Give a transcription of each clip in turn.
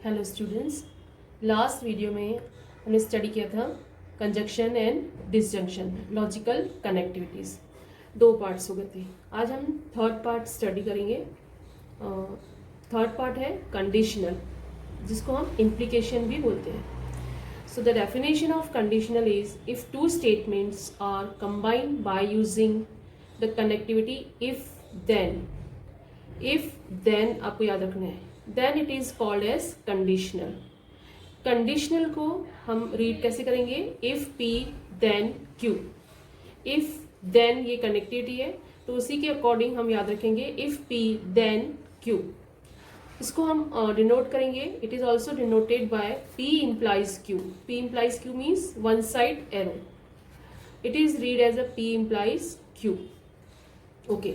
Hello students, last video में हमने study किया था conjunction and disjunction, logical connectivities. 2 parts हो गए थे। आज हम थर्ड पार्ट स्टडी करेंगे। थर्ड पार्ट है कंडीशनल, जिसको हम इम्प्लीकेशन भी बोलते हैं। So the definition of conditional is if two statements are combined by using the connectivity if then आपको याद रखना है, then it is called as conditional. Conditional को हम रीड कैसे करेंगे? If P then Q. If then ये connectivity है, तो उसी के अकॉर्डिंग हम याद रखेंगे इफ पी देन क्यू। इसको हम डिनोट करेंगे। It is also denoted by P implies Q. P implies Q means one side arrow. It is read as a P implies Q. Okay,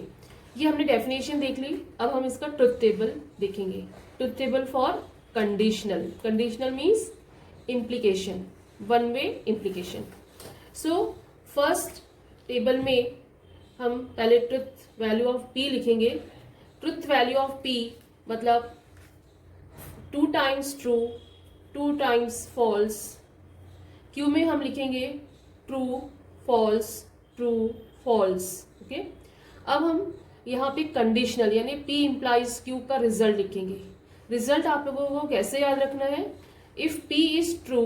ये हमने डेफिनेशन देख ली। अब हम इसका ट्रुथ टेबल देखेंगे। Truth table for conditional. Conditional means implication, one way implication. So first table में हम पहले ट्रुथ वैल्यू ऑफ पी लिखेंगे। ट्रुथ वैल्यू ऑफ पी मतलब 2 times true, 2 times false. Q में हम लिखेंगे true false, true false. Okay, अब हम यहाँ पे कंडीशनल यानी P इम्प्लाइज Q का रिजल्ट लिखेंगे। रिजल्ट आप लोगों को कैसे याद रखना है? If P is true,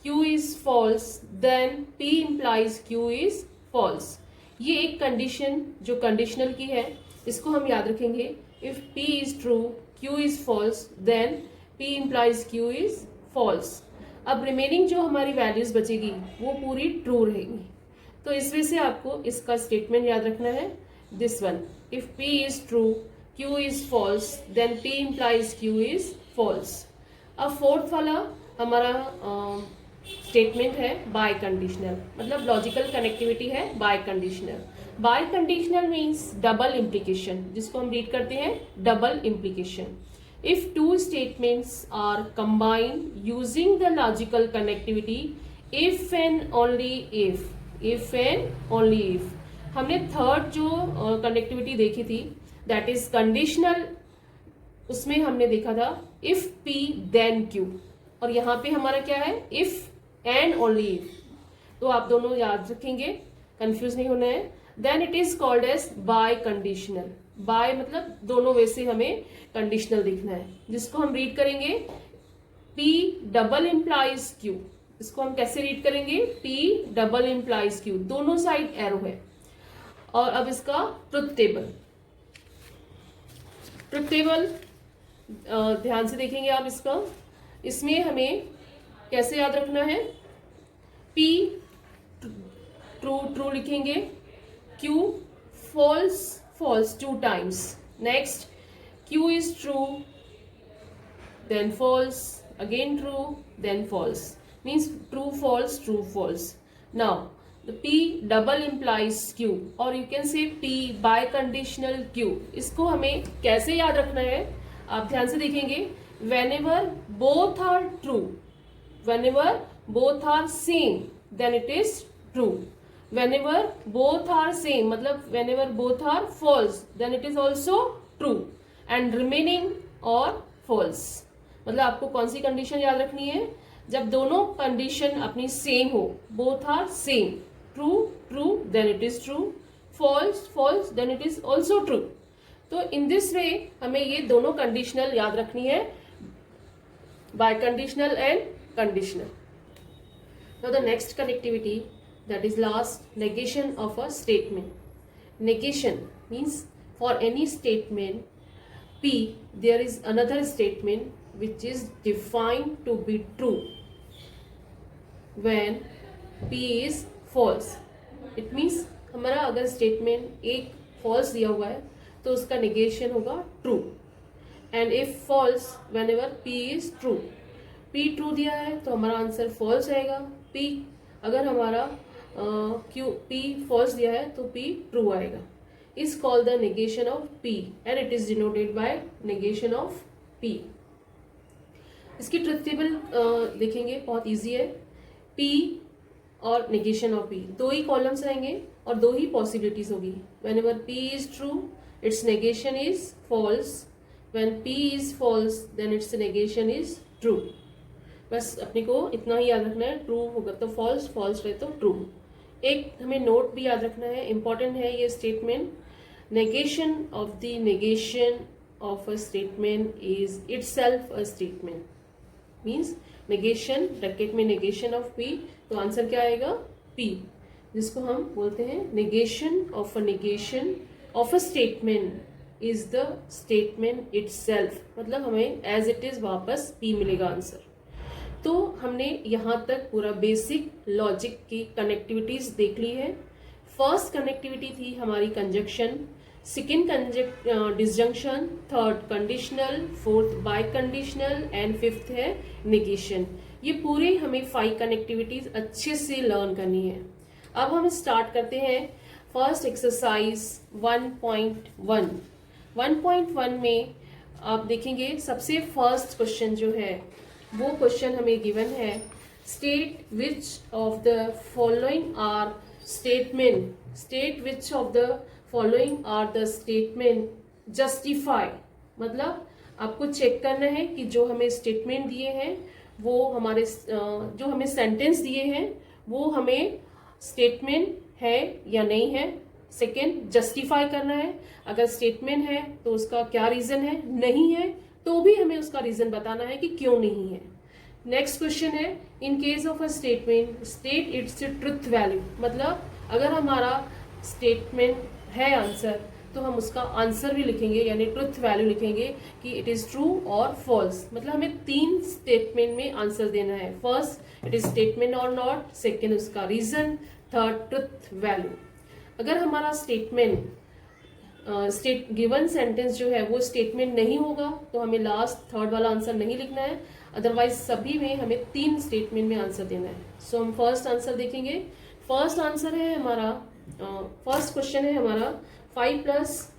Q is false, then P implies Q is false. ये एक कंडीशन जो कंडीशनल की है, इसको हम याद रखेंगे। If P is true, Q is false, then P implies Q is false. अब रिमेनिंग जो हमारी वैल्यूज बचेगी वो पूरी ट्रू रहेगी। तो इस वजह से आपको इसका स्टेटमेंट याद रखना है, this one. If P is true, Q is false, then P implies Q is false. अब फोर्थ वाला हमारा स्टेटमेंट है बाय कंडीशनल, मतलब लॉजिकल कनेक्टिविटी है biconditional. Biconditional means double implication, जिसको हम रीड करते हैं double implication. If two statements are combined using the logical connectivity if and only if and only if. हमने third जो connectivity देखी थी दैट इज कंडीशनल, उसमें हमने देखा था इफ पी देन क्यू, और यहाँ पे हमारा क्या है? If and only if. तो आप दोनों याद रखेंगे, कंफ्यूज नहीं होना है। Then it is called as biconditional. Bi मतलब दोनों वे से हमें कंडीशनल देखना है, जिसको हम रीड करेंगे P डबल इम्प्लाइज Q। इसको हम कैसे रीड करेंगे? P डबल इम्प्लाइज Q, दोनों साइड एरो है। और अब इसका ट्रुथ टेबल। ट्रुथ टेबल ध्यान से देखेंगे आप इसका। इसमें हमें कैसे याद रखना है? P ट्रू ट्रू लिखेंगे, Q false false 2 times. Next Q is true, then false, again true, then false, means true false. Now the P double implies Q, और you can say P by conditional Q। इसको हमें कैसे याद रखना है? आप ध्यान से देखेंगे। whenever both are true, whenever both are same, then it is true। whenever both are same मतलब whenever both are false, then it is also true, and remaining or false। मतलब आपको कौन सी कंडीशन याद रखनी है? जब दोनों कंडीशन अपनी सेम हो, both are same, true true then it is true, false false then it is also true. तो इन दिस वे हमें ये दोनों कंडीशनल याद रखनी है, bye conditional and conditional. Now the next connectivity that is last, negation of a statement. Negation means for any statement P there is another statement which is defined to be true when P is false। it means हमारा अगर statement एक false दिया हुआ है तो उसका negation होगा true, and if false whenever P is true। P true दिया है तो हमारा आंसर फॉल्स आएगा। P अगर हमारा P फॉल्स दिया है तो P ट्रू आएगा। is called the negation of P and it is denoted by negation of P। इसकी ट्रुथ टेबल देखेंगे, बहुत इजी है। P और negation of P, 2 he columns रहेंगे और 2 ही पॉसिबिलिटीज होगी। whenever P is true, its negation is false। when P is false, then its negation is true. बस अपने को इतना ही याद रखना है, ट्रू होगा तो फॉल्स, फॉल्स रहे तो ट्रू। एक हमें नोट भी याद रखना है, इंपॉर्टेंट है ये statement, negation of the negation of a statement is itself a statement. Means negation, bracket में नेगेशन ऑफ पी, तो आंसर क्या आएगा पी, जिसको हम बोलते हैं negation of a statement is the statement itself, मतलब हमें एज इट इज वापस पी मिलेगा आंसर। तो हमने यहाँ तक पूरा बेसिक लॉजिक की कनेक्टिविटीज देख ली है। फर्स्ट कनेक्टिविटी थी हमारी conjunction, second disjunction, third conditional, fourth bye conditional and fifth है नेगेशन। ये पूरे हमें 5 कनेक्टिविटीज अच्छे से लर्न करनी है। अब हम स्टार्ट करते हैं फर्स्ट एक्सरसाइज 1.1। 1.1 में आप देखेंगे सबसे फर्स्ट क्वेश्चन जो है वो क्वेश्चन हमें गिवन है, state which of the following are statement, state which of the following are the statement justify. मतलब आपको चेक करना है कि जो हमें स्टेटमेंट दिए हैं वो हमारे जो हमें सेंटेंस दिए हैं वो हमें स्टेटमेंट है या नहीं है। सेकेंड, जस्टिफाई करना है, अगर स्टेटमेंट है तो उसका क्या रीजन है, नहीं है तो भी हमें उसका रीजन बताना है कि क्यों नहीं है। नेक्स्ट क्वेश्चन है, in case of a statement state it's truth value. मतलब अगर हमारा स्टेटमेंट है आंसर तो हम उसका आंसर भी लिखेंगे, यानी ट्रुथ वैल्यू लिखेंगे कि इट इज ट्रू और फॉल्स। मतलब हमें 3 स्टेटमेंट में आंसर देना है। फर्स्ट इट इज स्टेटमेंट और नॉट, सेकेंड उसका रीजन, थर्ड ट्रुथ वैल्यू। अगर हमारा स्टेटमेंट गिवन सेंटेंस जो है वो स्टेटमेंट नहीं होगा तो हमें लास्ट थर्ड वाला आंसर नहीं लिखना है, अदरवाइज सभी में हमें 3 स्टेटमेंट में आंसर देना है। सो हम फर्स्ट आंसर देखेंगे। फर्स्ट आंसर है हमारा, फर्स्ट क्वेश्चन है हमारा 5 प्लस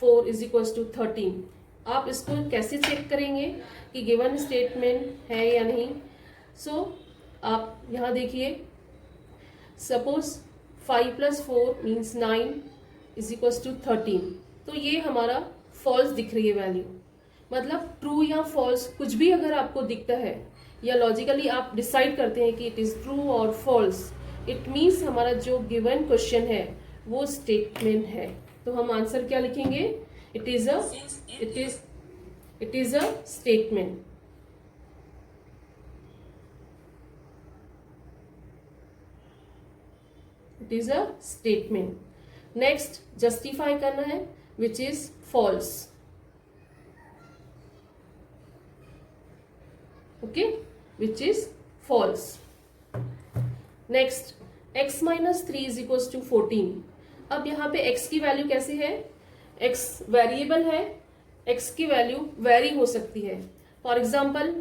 4 इज इक्वल टू 13। आप इसको कैसे चेक करेंगे कि गिवन स्टेटमेंट है या नहीं। सो आप यहाँ देखिए, suppose 5 plus 4 means 9 is equal to 13, तो ये हमारा फॉल्स दिख रही है वैल्यू। मतलब ट्रू या फॉल्स कुछ भी अगर आपको दिखता है या लॉजिकली आप डिसाइड करते हैं कि इट इज ट्रू और फॉल्स, इट मीन्स हमारा जो गिवन क्वेश्चन है वो स्टेटमेंट है। तो हम आंसर क्या लिखेंगे, it is a statement. It is a statement. Next justify करना है, which is false. Okay, which is false. Next x minus 3 is equal to 14। अब यहाँ पे x की वैल्यू कैसे है, x वेरिएबल है, x की वैल्यू वेरी हो सकती है। फॉर एग्जाम्पल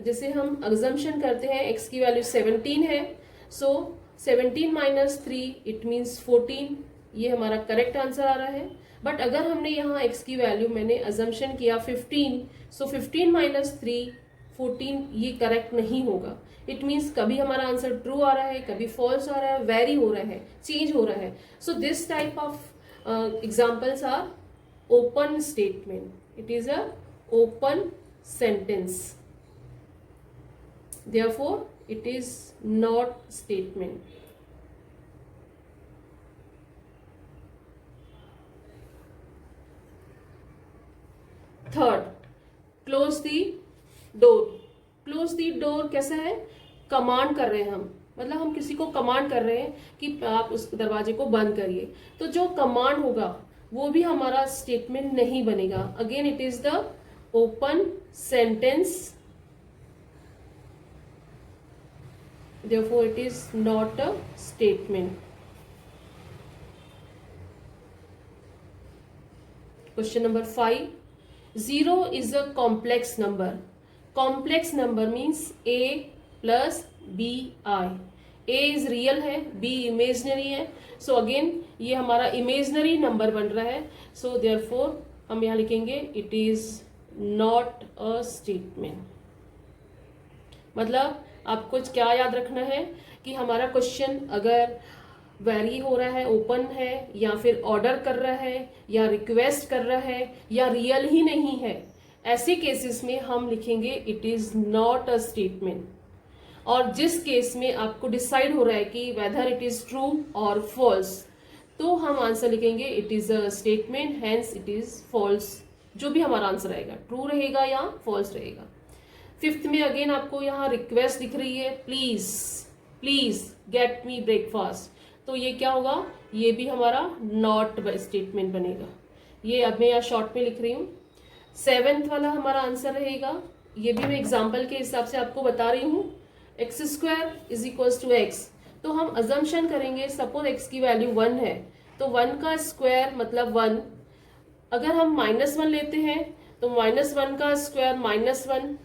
जैसे हम अजम्पशन करते हैं x की वैल्यू 17 है, सो 17 माइनस 3 इट मीन्स 14, ये हमारा करेक्ट आंसर आ रहा है। बट अगर हमने यहाँ x की वैल्यू मैंने अजम्पशन किया 15, सो 15 माइनस 3 14, ये करेक्ट नहीं होगा। इट मीन्स कभी हमारा आंसर ट्रू आ रहा है, कभी फॉल्स आ रहा है, वेरी हो रहा है, चेंज हो रहा है। So this type of examples are open statement. It is a open sentence, therefore it is not statement. Third, close the door. Close the door कैसा है, कमांड कर रहे हैं हम, मतलब हम किसी को कमांड कर रहे हैं कि आप उस दरवाजे को बंद करिए, तो जो कमांड होगा वो भी हमारा स्टेटमेंट नहीं बनेगा। Again it is the open sentence, therefore it is not a statement. Question number 5, 0 is a complex number. Complex number means a plus b I. a is real है, b imaginary है, so again ये हमारा imaginary number बन रहा है, so therefore हम यहाँ लिखेंगे it is not a statement. मतलब आपको क्या याद रखना है कि हमारा क्वेश्चन अगर वेरी हो रहा है, ओपन है, या फिर ऑर्डर कर रहा है, या रिक्वेस्ट कर रहा है, या रियल ही नहीं है, ऐसे केसेस में हम लिखेंगे it is not a statement. और जिस केस में आपको डिसाइड हो रहा है कि वेदर इट इज ट्रू और फॉल्स, तो हम आंसर लिखेंगे it is a statement, hence it is false. जो भी हमारा आंसर रहेगा, ट्रू रहेगा या फॉल्स रहेगा। फिफ्थ में अगेन आपको यहाँ रिक्वेस्ट दिख रही है, please please get me breakfast, तो ये क्या होगा, ये भी हमारा नॉट स्टेटमेंट बनेगा। ये अब मैं यहाँ शॉर्ट में लिख रही हूँ। सेवेंथ वाला हमारा आंसर रहेगा, ये भी मैं एग्जाम्पल के हिसाब से आपको बता रही हूँ, x square is equal to x. तो हम अजम्पशन करेंगे, सपोज एक्स की वैल्यू 1 है, तो 1 का स्क्वायर मतलब 1। अगर हम -1 लेते हैं तो -1 का स्क्वायर -1,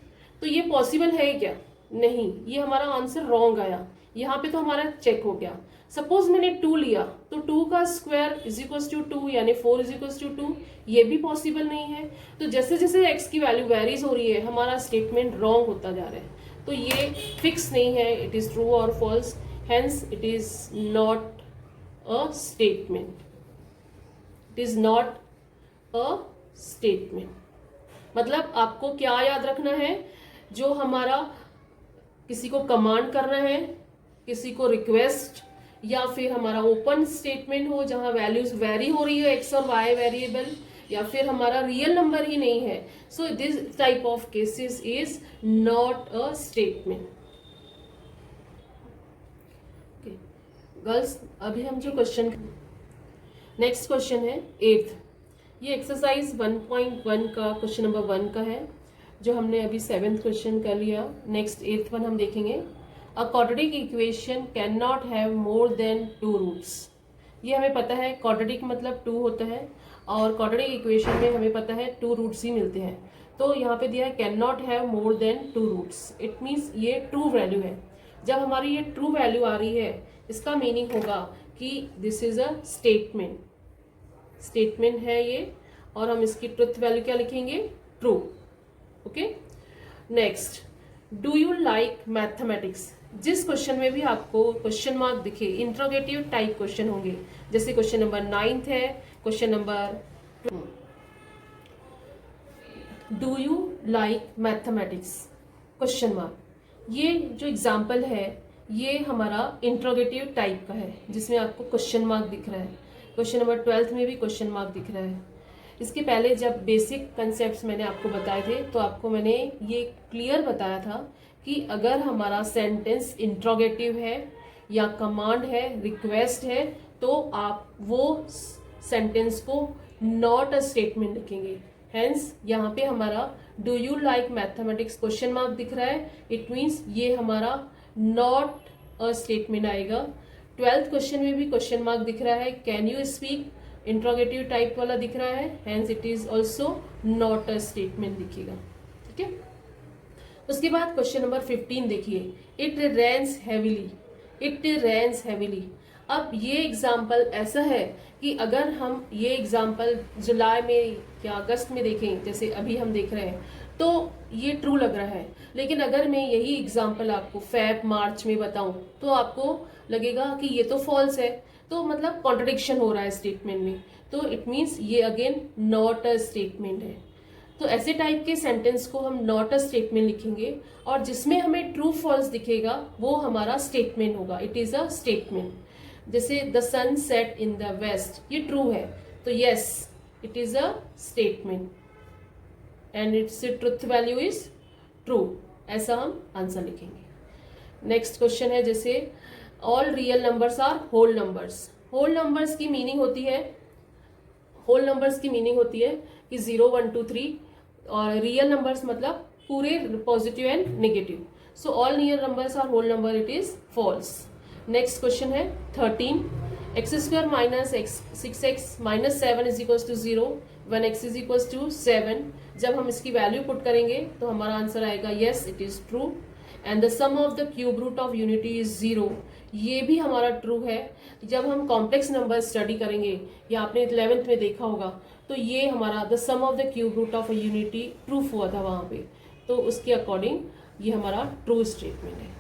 तो ये पॉसिबल है क्या, नहीं, ये हमारा आंसर रॉन्ग आया। यहाँ पे तो हमारा चेक हो गया। सपोज मैंने 2 लिया, तो 2 का स्क्वायर इज इक्वल टू 2 यानी 4 इज इक्वल टू 2, ये भी पॉसिबल नहीं है। तो जैसे जैसे एक्स की वैल्यू वेरीज हो रही है, हमारा स्टेटमेंट रॉन्ग होता जा रहा है। तो ये फिक्स नहीं है इट इज ट्रू और false, hence it is not a statement. It is not a statement. मतलब आपको क्या याद रखना है, जो हमारा किसी को कमांड करना है, किसी को रिक्वेस्ट, या फिर हमारा ओपन स्टेटमेंट हो जहां वैल्यूज वेरी हो रही है, एक्स और वाई वेरिएबल, या फिर हमारा रियल नंबर ही नहीं है, so this type of cases is not a statement. Girls, अभी हम जो क्वेश्चन, नेक्स्ट क्वेश्चन है 8th। ये एक्सरसाइज 1.1 का क्वेश्चन नंबर 1 का है, जो हमने अभी 7th क्वेश्चन कर लिया। नेक्स्ट 8th वन हम देखेंगे। A quadratic equation can not have more than 2 roots. ये हमें पता है, क्वाड्रेटिक मतलब 2 होता है, और क्वाड्रेटिक इक्वेशन में हमें पता है 2 रूट्स ही मिलते हैं। तो यहाँ पे दिया है can not have more than 2 roots, it means ये ट्रू वैल्यू है। जब हमारी ये ट्रू वैल्यू आ रही है, इसका मीनिंग होगा कि this is a statement, statement है ये, और हम इसकी ट्रुथ वैल्यू क्या लिखेंगे, true. Okay, next, do you like mathematics. जिस क्वेश्चन में भी आपको क्वेश्चन मार्क दिखे, इंट्रोगेटिव टाइप क्वेश्चन होंगे, जैसे क्वेश्चन नंबर 9 है, question number 2, do you like mathematics question mark. ये जो एग्जाम्पल है ये हमारा इंट्रोगेटिव टाइप का है, जिसमें आपको क्वेश्चन मार्क दिख रहा है। क्वेश्चन नंबर 12 में भी क्वेश्चन मार्क दिख रहा है। इसके पहले जब बेसिक कंसेप्ट्स मैंने आपको बताए थे, तो आपको मैंने ये क्लियर बताया था कि अगर हमारा सेंटेंस इंट्रोगेटिव है या कमांड है, रिक्वेस्ट है, तो आप वो सेंटेंस को नॉट अ स्टेटमेंट लिखेंगे। हेंस यहाँ पे हमारा do you like mathematics question mark दिख रहा है, इट मीन्स ये हमारा नॉट अ स्टेटमेंट आएगा। 12th क्वेश्चन में भी क्वेश्चन मार्क दिख रहा है, can you speak interrogative type वाला दिख रहा है, hence it is also not a statement दिखेगा। ठीक है, उसके बाद क्वेश्चन नंबर 15 देखिए, it rains heavily, it rains heavily. अब ये एग्जाम्पल ऐसा है कि अगर हम ये एग्जाम्पल जुलाई में या अगस्त में देखें, जैसे अभी हम देख रहे हैं, तो ये ट्रू लग रहा है। लेकिन अगर मैं यही एग्जाम्पल आपको फेब मार्च में बताऊं, तो आपको लगेगा कि ये तो फॉल्स है, तो मतलब कॉन्ट्रडिक्शन हो रहा है स्टेटमेंट में, तो इट मीन्स ये अगेन नॉट अ स्टेटमेंट है। तो ऐसे टाइप के सेंटेंस को हम नॉट अ स्टेटमेंट लिखेंगे, और जिसमें हमें ट्रू फॉल्स दिखेगा वो हमारा स्टेटमेंट होगा, इट इज अ स्टेटमेंट। जैसे the sun set in the west, ये ट्रू है, तो yes it is a statement and its truth value is true, ऐसा हम आंसर लिखेंगे। नेक्स्ट क्वेश्चन है, जैसे all real numbers are whole numbers. Whole numbers की मीनिंग होती है, होल नंबर्स की मीनिंग होती है कि 0 1 2 3, और रियल नंबर्स मतलब पूरे positive and negative. So all real numbers are whole number, it is false. Next question है 13, x square minus 6x minus 7 is equal to 0 when x is equal to 7। जब हम इसकी वैल्यू पुट करेंगे तो हमारा answer आएगा yes it is true. And the sum of the cube root of unity is 0, ये भी हमारा ट्रू है। जब हम कॉम्प्लेक्स नंबर स्टडी करेंगे, या आपने 11th में देखा होगा, तो ये हमारा the sum of the cube root of a unity true हुआ था वहां पे, तो उसके अकॉर्डिंग ये हमारा ट्रू स्टेटमेंट है।